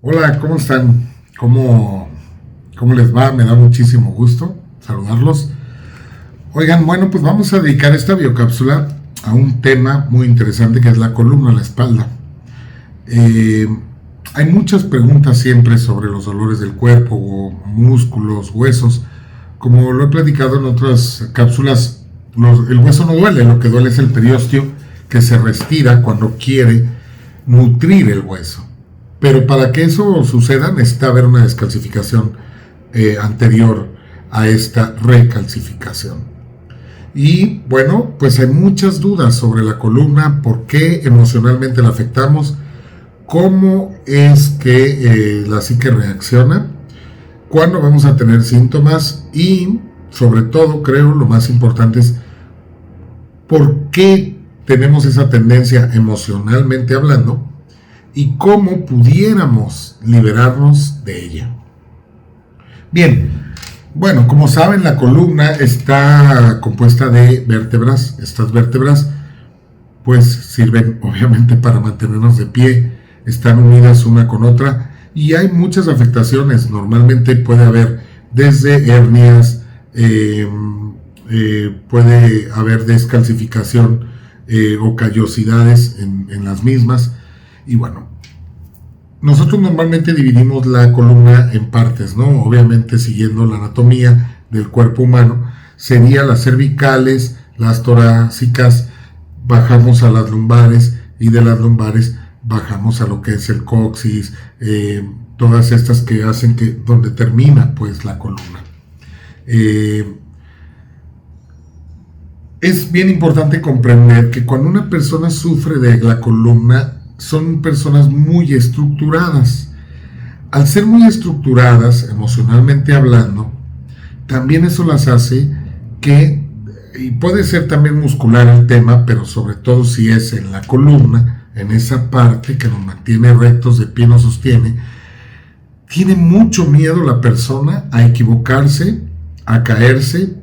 Hola, ¿cómo están? ¿Cómo les va? Me da muchísimo gusto saludarlos. Oigan, bueno, pues vamos a dedicar esta biocápsula a un tema muy interesante que es la columna, la espalda. Eh, Hay muchas preguntas siempre sobre los dolores del cuerpo, o músculos, huesos. Como lo he platicado en otras cápsulas, el hueso no duele, lo que duele es el periósteo que se respira cuando quiere nutrir el hueso. Pero para que eso suceda necesita haber una descalcificación anterior a esta recalcificación. Y bueno, pues hay muchas dudas sobre la columna, por qué emocionalmente la afectamos, cómo es que la psique reacciona, cuándo vamos a tener síntomas y sobre todo creo lo más importante es por qué tenemos esa tendencia emocionalmente hablando y cómo pudiéramos liberarnos de ella. Bien, bueno, como saben, la columna está compuesta de vértebras. Estas vértebras pues sirven obviamente para mantenernos de pie, están unidas una con otra y hay muchas afectaciones. Normalmente puede haber desde hernias, puede haber descalcificación o callosidades en las mismas. Y bueno, nosotros normalmente dividimos la columna en partes, ¿no? Obviamente siguiendo la anatomía del cuerpo humano, serían las cervicales, las torácicas, bajamos a las lumbares y de las lumbares bajamos a lo que es el coxis, todas estas que hacen que donde termina pues la columna. Es bien importante comprender que cuando una persona sufre de la columna son personas muy estructuradas. Al ser muy estructuradas emocionalmente hablando, también eso las hace que, y puede ser también muscular el tema, pero sobre todo si es en la columna, en esa parte que nos mantiene rectos, de pie nos sostiene, tiene mucho miedo la persona a equivocarse, a caerse.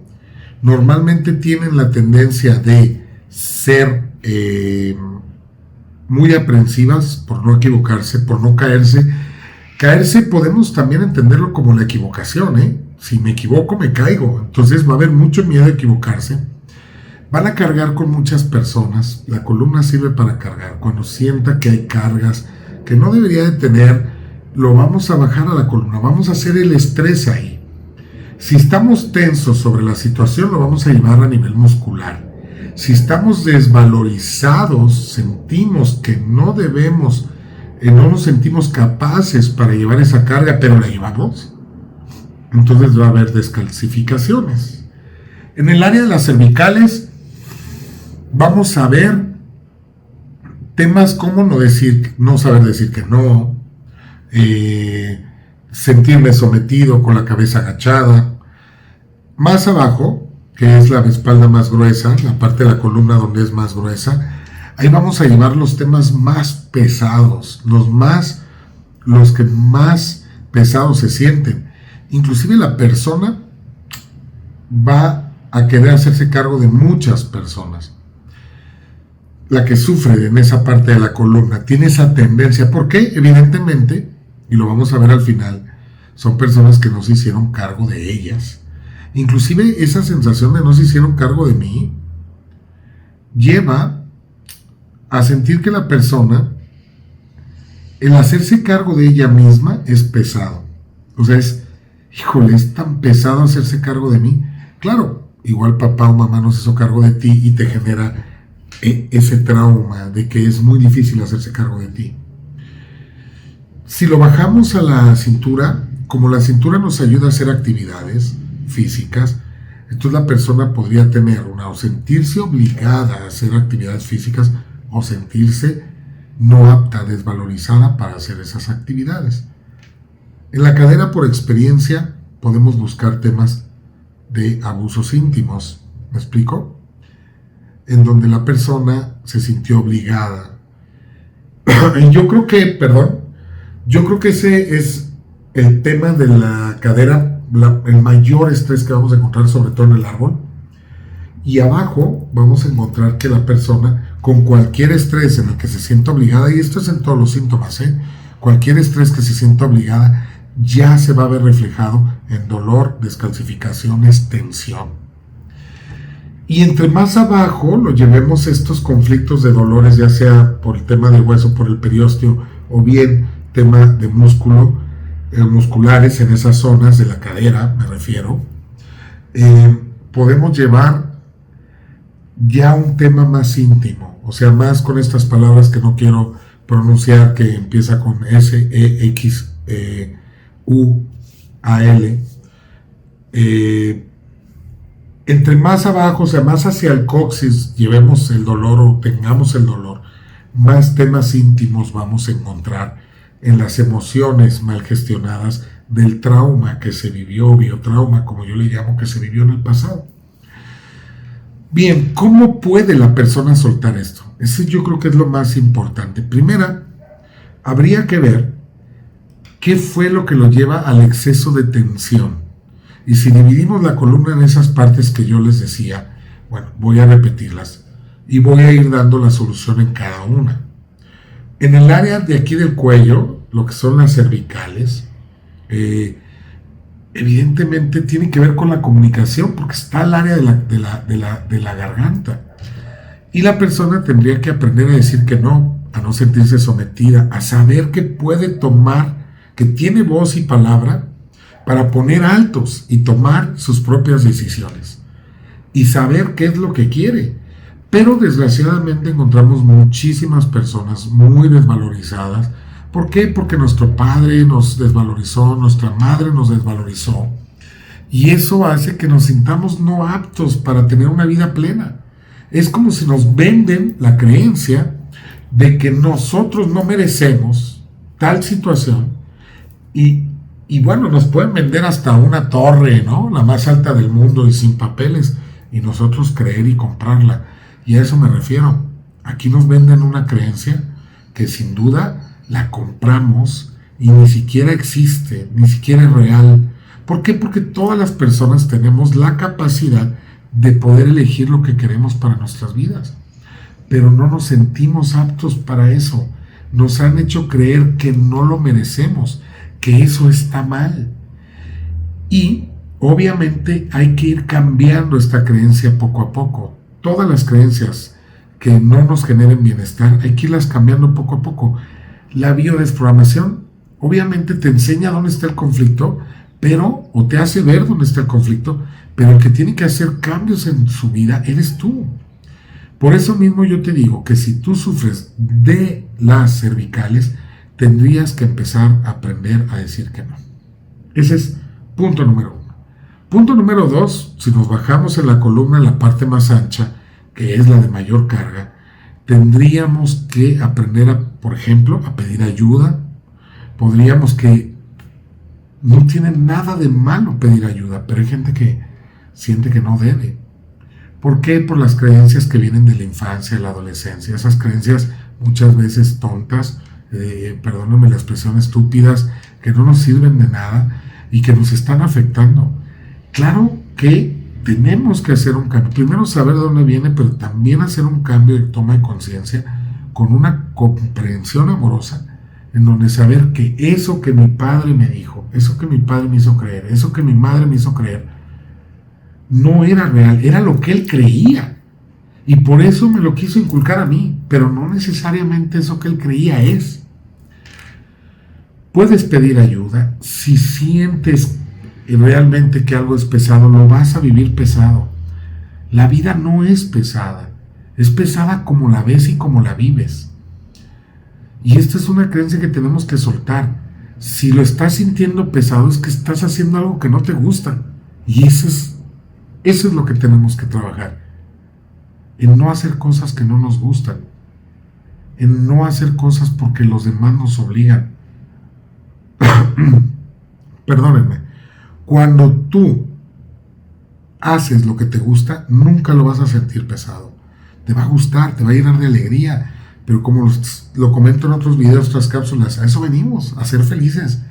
Normalmente tienen la tendencia de ser muy aprensivas por no equivocarse, por no caerse. Caerse podemos también entenderlo como la equivocación, ¿eh? Si me equivoco, me caigo. Entonces va a haber mucho miedo a equivocarse. Van a cargar con muchas personas. La columna sirve para cargar. Cuando sienta que hay cargas que no debería de tener, lo vamos a bajar a la columna. Vamos a hacer el estrés ahí. Si estamos tensos sobre la situación, lo vamos a llevar a nivel muscular. Si estamos desvalorizados, sentimos que no debemos, no nos sentimos capaces para llevar esa carga, pero la llevamos, entonces va a haber descalcificaciones. En el área de las cervicales vamos a ver temas como no saber decir que no, sentirme sometido con la cabeza agachada. Más abajo, que es la espalda más gruesa, la parte de la columna donde es más gruesa, ahí vamos a llevar los temas más pesados, los que más pesados se sienten. Inclusive la persona va a querer hacerse cargo de muchas personas. La que sufre en esa parte de la columna tiene esa tendencia, porque evidentemente, y lo vamos a ver al final, son personas que no se hicieron cargo de ellas. Inclusive esa sensación de no se hicieron cargo de mí lleva a sentir que la persona, el hacerse cargo de ella misma es pesado. O sea, híjole, es tan pesado hacerse cargo de mí. Claro, igual papá o mamá no se hizo cargo de ti y te genera ese trauma de que es muy difícil hacerse cargo de ti. Si lo bajamos a la cintura, como la cintura nos ayuda a hacer actividades físicas, entonces la persona podría tener o sentirse obligada a hacer actividades físicas o sentirse no apta, desvalorizada para hacer esas actividades. En la cadera, por experiencia, podemos buscar temas de abusos íntimos, ¿me explico? En donde la persona se sintió obligada. Y yo creo que ese es el tema de la cadera, el mayor estrés que vamos a encontrar, sobre todo en el árbol. Y abajo vamos a encontrar que la persona, con cualquier estrés en el que se sienta obligada, y esto es en todos los síntomas, cualquier estrés que se sienta obligada, ya se va a ver reflejado en dolor, descalcificaciones, tensión. Y entre más abajo lo llevemos estos conflictos de dolores, ya sea por el tema del hueso, por el periósteo, o bien tema de músculo, musculares en esas zonas de la cadera, me refiero, podemos llevar ya un tema más íntimo, o sea, más con estas palabras que no quiero pronunciar, que empieza con S-E-X-U-A-L. Entre más abajo, o sea, más hacia el coxis llevemos el dolor o tengamos el dolor, más temas íntimos vamos a encontrar en las emociones mal gestionadas del trauma que se vivió, biotrauma, como yo le llamo, que se vivió en el pasado. Bien, ¿cómo puede la persona soltar esto? Eso yo creo que es lo más importante. Primera, habría que ver qué fue lo que lo lleva al exceso de tensión. Y si dividimos la columna en esas partes que yo les decía, bueno, voy a repetirlas y voy a ir dando la solución en cada una. En el área de aquí del cuello, lo que son las cervicales, evidentemente tiene que ver con la comunicación, porque está el área de la garganta. Y la persona tendría que aprender a decir que no, a no sentirse sometida, a saber que puede tomar, que tiene voz y palabra para poner altos y tomar sus propias decisiones. Y saber qué es lo que quiere. Pero desgraciadamente encontramos muchísimas personas muy desvalorizadas. ¿Por qué? Porque nuestro padre nos desvalorizó, nuestra madre nos desvalorizó. Y eso hace que nos sintamos no aptos para tener una vida plena. Es como si nos venden la creencia de que nosotros no merecemos tal situación. Y bueno, nos pueden vender hasta una torre, ¿no? La más alta del mundo y sin papeles. Y nosotros creer y comprarla. Y a eso me refiero. Aquí nos venden una creencia que sin duda la compramos y ni siquiera existe, ni siquiera es real. ¿Por qué? Porque todas las personas tenemos la capacidad de poder elegir lo que queremos para nuestras vidas. Pero no nos sentimos aptos para eso. Nos han hecho creer que no lo merecemos, que eso está mal. Y obviamente hay que ir cambiando esta creencia poco a poco. Todas las creencias que no nos generen bienestar, hay que irlas cambiando poco a poco. La biodesprogramación obviamente te enseña dónde está el conflicto, o te hace ver dónde está el conflicto, pero el que tiene que hacer cambios en su vida eres tú. Por eso mismo yo te digo que si tú sufres de las cervicales, tendrías que empezar a aprender a decir que no. Ese es punto número 1. Punto número 2, si nos bajamos en la columna en la parte más ancha, que es la de mayor carga, tendríamos que aprender, por ejemplo, a pedir ayuda. Podríamos que no tiene nada de malo pedir ayuda, pero hay gente que siente que no debe. ¿Por qué? Por las creencias que vienen de la infancia, de la adolescencia, esas creencias muchas veces tontas, perdónenme la expresión, estúpidas, que no nos sirven de nada y que nos están afectando. Claro que tenemos que hacer un cambio. Primero saber de dónde viene, pero también hacer un cambio de toma de conciencia con una comprensión amorosa, en donde saber que eso que mi padre me dijo, eso que mi padre me hizo creer, eso que mi madre me hizo creer, no era real, era lo que él creía. Y por eso me lo quiso inculcar a mí, pero no necesariamente eso que él creía es. Puedes pedir ayuda. Si sientes realmente que algo es pesado, lo vas a vivir pesado. La vida no es pesada como la ves y como la vives. Y esta es una creencia que tenemos que soltar. Si lo estás sintiendo pesado, es que estás haciendo algo que no te gusta. Y eso es lo que tenemos que trabajar. En no hacer cosas que no nos gustan. En no hacer cosas porque los demás nos obligan. Perdónenme. Cuando tú haces lo que te gusta, nunca lo vas a sentir pesado. Te va a gustar, te va a llenar de alegría. Pero como lo comento en otros videos, otras cápsulas, a eso venimos, a ser felices.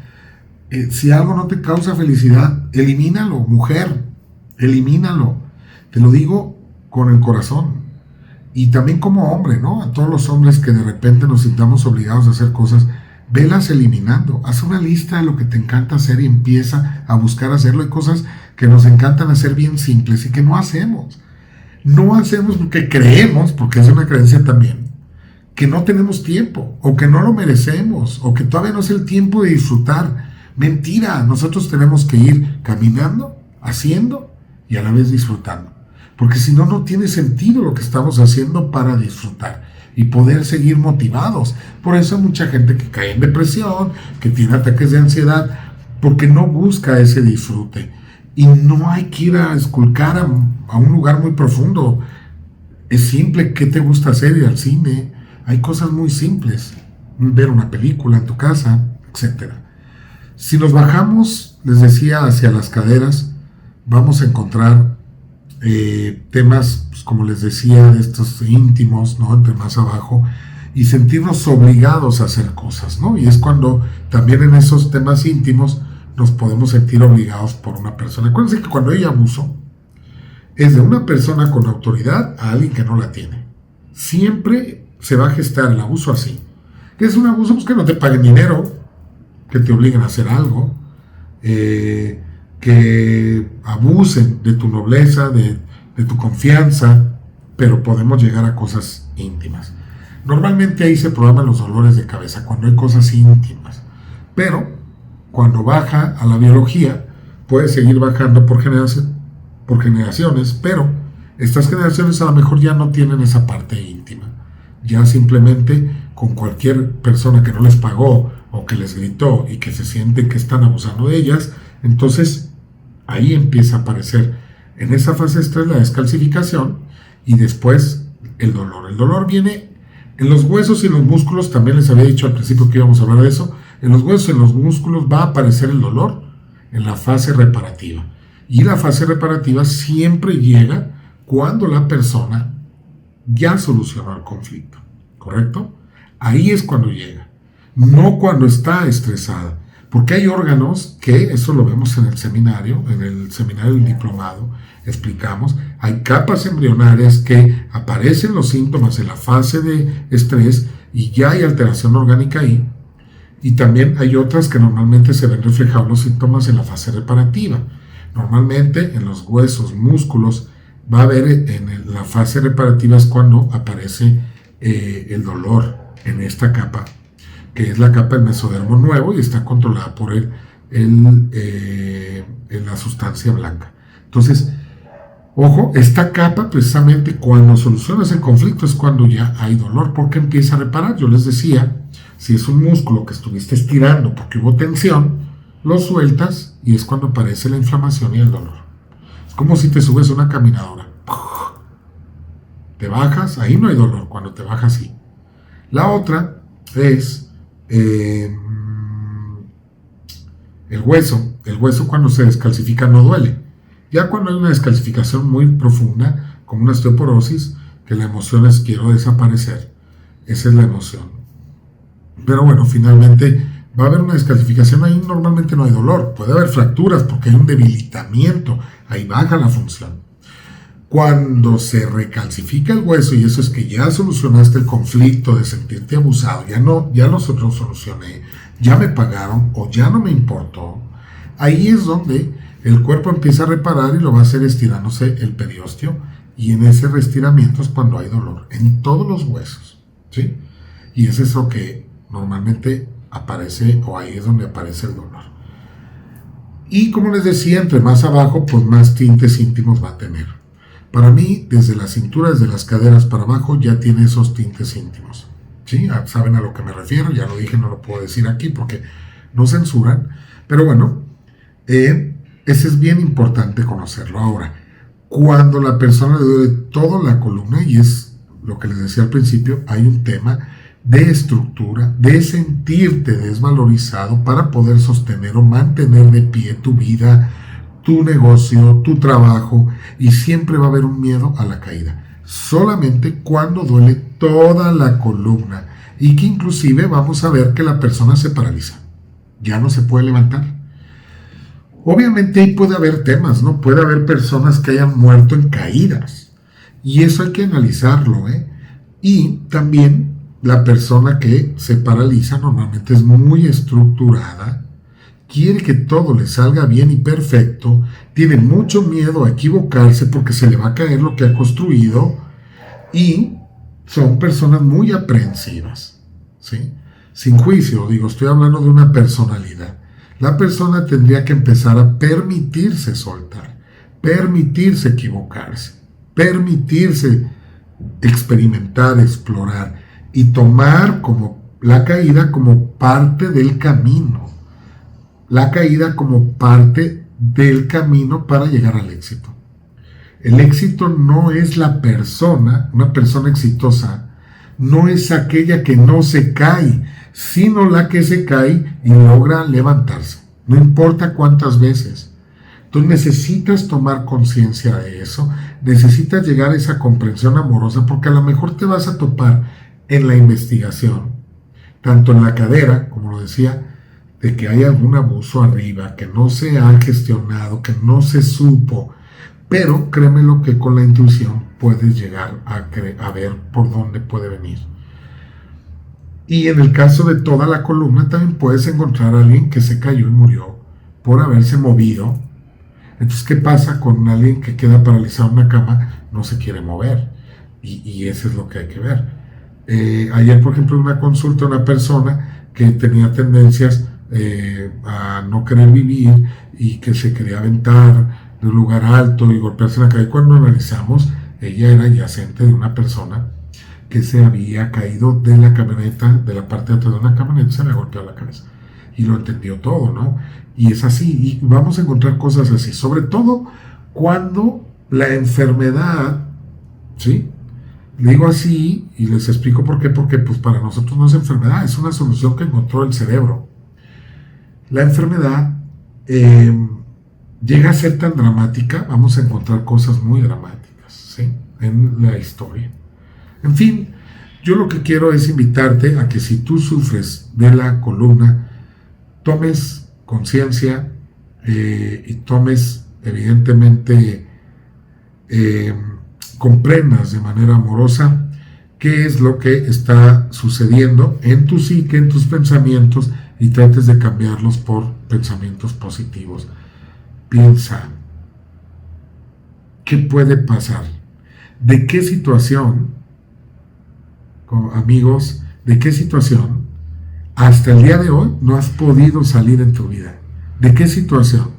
Si algo no te causa felicidad, elimínalo, mujer, elimínalo. Te lo digo con el corazón. Y también como hombre, ¿no? A todos los hombres que de repente nos sintamos obligados a hacer cosas, velas eliminando. Haz una lista de lo que te encanta hacer y empieza a buscar hacerlo. Hay cosas que nos encantan hacer bien simples y que no hacemos. No hacemos porque creemos, porque es una creencia también, que no tenemos tiempo, o que no lo merecemos, o que todavía no es el tiempo de disfrutar. Mentira, nosotros tenemos que ir caminando, haciendo y a la vez disfrutando. Porque si no, no tiene sentido lo que estamos haciendo para disfrutar y poder seguir motivados. Por eso hay mucha gente que cae en depresión, que tiene ataques de ansiedad, porque no busca ese disfrute. Y no hay que ir a esculcar a un lugar muy profundo. Es simple. ¿Qué te gusta hacer? Ir al cine. Hay cosas muy simples. Ver una película en tu casa, etc. Si nos bajamos, les decía, hacia las caderas, vamos a encontrar temas, pues, como les decía, de estos íntimos, ¿no? Entre más abajo, y sentirnos obligados a hacer cosas, ¿no? Y es cuando también en esos temas íntimos nos podemos sentir obligados por una persona. Acuérdense que cuando hay abuso, es de una persona con autoridad a alguien que no la tiene. Siempre se va a gestar el abuso así. ¿Qué es un abuso? Pues que no te paguen dinero, que te obliguen a hacer algo, que abusen de tu nobleza, de tu confianza, pero podemos llegar a cosas íntimas. Normalmente ahí se programan los dolores de cabeza, cuando hay cosas íntimas. Pero cuando baja a la biología, puede seguir bajando por generaciones, pero estas generaciones a lo mejor ya no tienen esa parte íntima. Ya simplemente con cualquier persona que no les pagó o que les gritó y que se sienten que están abusando de ellas, entonces ahí empieza a aparecer en esa fase estrés la descalcificación y después el dolor. El dolor viene en los huesos y en los músculos. También les había dicho al principio que íbamos a hablar de eso. En los huesos y en los músculos va a aparecer el dolor en la fase reparativa. Y la fase reparativa siempre llega cuando la persona ya solucionó el conflicto, ¿correcto? Ahí es cuando llega, no cuando está estresada. Porque hay órganos que, eso lo vemos en el seminario del diplomado, explicamos, hay capas embrionarias que aparecen los síntomas en la fase de estrés y ya hay alteración orgánica ahí. Y también hay otras que normalmente se ven reflejados los síntomas en la fase reparativa. Normalmente en los huesos, músculos, va a haber en la fase reparativa es cuando aparece el dolor en esta capa, que es la capa del mesodermo nuevo y está controlada por la sustancia blanca. Entonces, ojo, esta capa precisamente cuando solucionas el conflicto es cuando ya hay dolor, porque empieza a reparar. Yo les decía, si es un músculo que estuviste estirando porque hubo tensión, lo sueltas y es cuando aparece la inflamación y el dolor. Es como si te subes a una caminadora. Te bajas, ahí no hay dolor, cuando te bajas sí. La otra es el hueso. El hueso cuando se descalcifica no duele. Ya cuando hay una descalcificación muy profunda, como una osteoporosis, que la emoción es quiero desaparecer, esa es la emoción. Pero bueno, finalmente va a haber una descalcificación, ahí normalmente no hay dolor, puede haber fracturas porque hay un debilitamiento, ahí baja la función. Cuando se recalcifica el hueso, y eso es que ya solucionaste el conflicto de sentirte abusado, ya lo solucioné, ya me pagaron o ya no me importó, ahí es donde el cuerpo empieza a reparar y lo va a hacer estirándose el periósteo, y en ese reestiramiento es cuando hay dolor, en todos los huesos, ¿sí? Y es eso que normalmente aparece, o ahí es donde aparece el dolor. Y como les decía, entre más abajo, pues más tintes íntimos va a tener. Para mí, desde la cintura, desde las caderas para abajo, ya tiene esos tintes íntimos. ¿Sí? Saben a lo que me refiero, ya lo dije, no lo puedo decir aquí porque no censuran. Pero bueno, ese es bien importante conocerlo. Ahora, cuando la persona le duele toda la columna, y es lo que les decía al principio, hay un tema de estructura, de sentirte desvalorizado para poder sostener o mantener de pie tu vida, tu negocio, tu trabajo, y siempre va a haber un miedo a la caída. Solamente cuando duele toda la columna, y que inclusive vamos a ver que la persona se paraliza, ya no se puede levantar. Obviamente ahí puede haber temas, ¿no? Puede haber personas que hayan muerto en caídas, y eso hay que analizarlo, ¿eh? Y también la persona que se paraliza normalmente es muy estructurada, quiere que todo le salga bien y perfecto, tiene mucho miedo a equivocarse porque se le va a caer lo que ha construido y son personas muy aprensivas, ¿sí? Sin juicio, digo, estoy hablando de una personalidad. La persona tendría que empezar a permitirse soltar, permitirse equivocarse, permitirse experimentar, explorar y tomar como la caída como parte del camino. La caída como parte del camino para llegar al éxito. El éxito no es la persona, una persona exitosa, no es aquella que no se cae, sino la que se cae y logra levantarse. No importa cuántas veces. Tú necesitas tomar conciencia de eso, necesitas llegar a esa comprensión amorosa, porque a lo mejor te vas a topar en la investigación, tanto en la cadera, como lo decía, de que hay algún abuso arriba, que no se ha gestionado, que no se supo, pero créemelo que con la intuición puedes llegar a ver por dónde puede venir. Y en el caso de toda la columna también puedes encontrar a alguien que se cayó y murió por haberse movido. Entonces, ¿qué pasa con alguien que queda paralizado en una cama? No se quiere mover. Y eso es lo que hay que ver. Ayer, por ejemplo, en una consulta, una persona que tenía tendencias a no querer vivir y que se quería aventar de un lugar alto y golpearse en la cabeza. Cuando analizamos, ella era yacente de una persona que se había caído de la camioneta, de la parte de atrás de una camioneta, se le golpeó la cabeza. Y lo entendió todo, ¿no? Y es así, y vamos a encontrar cosas así, sobre todo cuando la enfermedad, ¿sí? Le digo así y les explico por qué, porque pues para nosotros no es enfermedad, es una solución que encontró el cerebro. La enfermedad llega a ser tan dramática, vamos a encontrar cosas muy dramáticas, ¿sí? En la historia. En fin, yo lo que quiero es invitarte a que si tú sufres de la columna, tomes conciencia y tomes, evidentemente, comprendas de manera amorosa qué es lo que está sucediendo en tu psique, en tus pensamientos, y trates de cambiarlos por pensamientos positivos. Piensa, ¿qué puede pasar? ¿De qué situación, amigos, de qué situación hasta el día de hoy no has podido salir en tu vida? ¿De qué situación?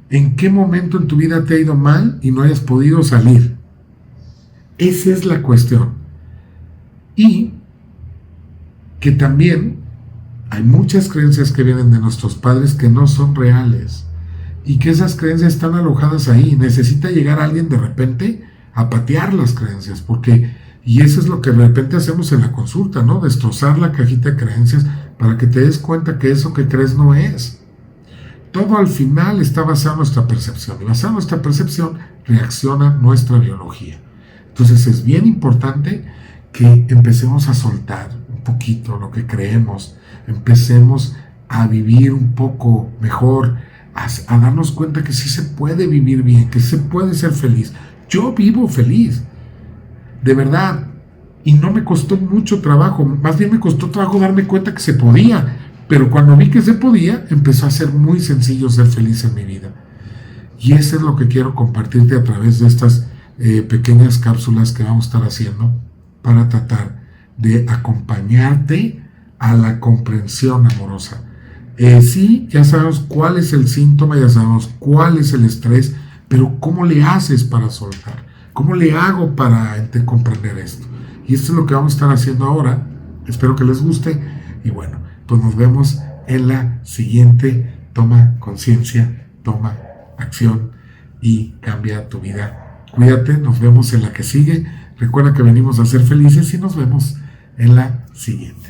¿En qué momento en tu vida te ha ido mal y no hayas podido salir? Esa es la cuestión. Y que también hay muchas creencias que vienen de nuestros padres que no son reales y que esas creencias están alojadas ahí. Necesita llegar alguien de repente a patear las creencias, porque, y eso es lo que de repente hacemos en la consulta, ¿no? Destrozar la cajita de creencias para que te des cuenta que eso que crees no es. Todo al final está basado en nuestra percepción, y basado en nuestra percepción reacciona nuestra biología. Entonces es bien importante que empecemos a soltar un poquito lo que creemos, empecemos a vivir un poco mejor, a darnos cuenta que sí se puede vivir bien, que se puede ser feliz. Yo vivo feliz, de verdad, y no me costó mucho trabajo, más bien me costó trabajo darme cuenta que se podía, pero cuando vi que se podía, empezó a ser muy sencillo ser feliz en mi vida. Y eso es lo que quiero compartirte a través de estas pequeñas cápsulas que vamos a estar haciendo para tratar de acompañarte a la comprensión amorosa. Sí, ya sabemos cuál es el síntoma, ya sabemos cuál es el estrés, pero ¿cómo le haces para soltar? ¿Cómo le hago para comprender esto? Y esto es lo que vamos a estar haciendo ahora. Espero que les guste. Y bueno, pues nos vemos en la siguiente. Toma conciencia, toma acción y cambia tu vida. Cuídate, nos vemos en la que sigue. Recuerda que venimos a ser felices y nos vemos en la siguiente.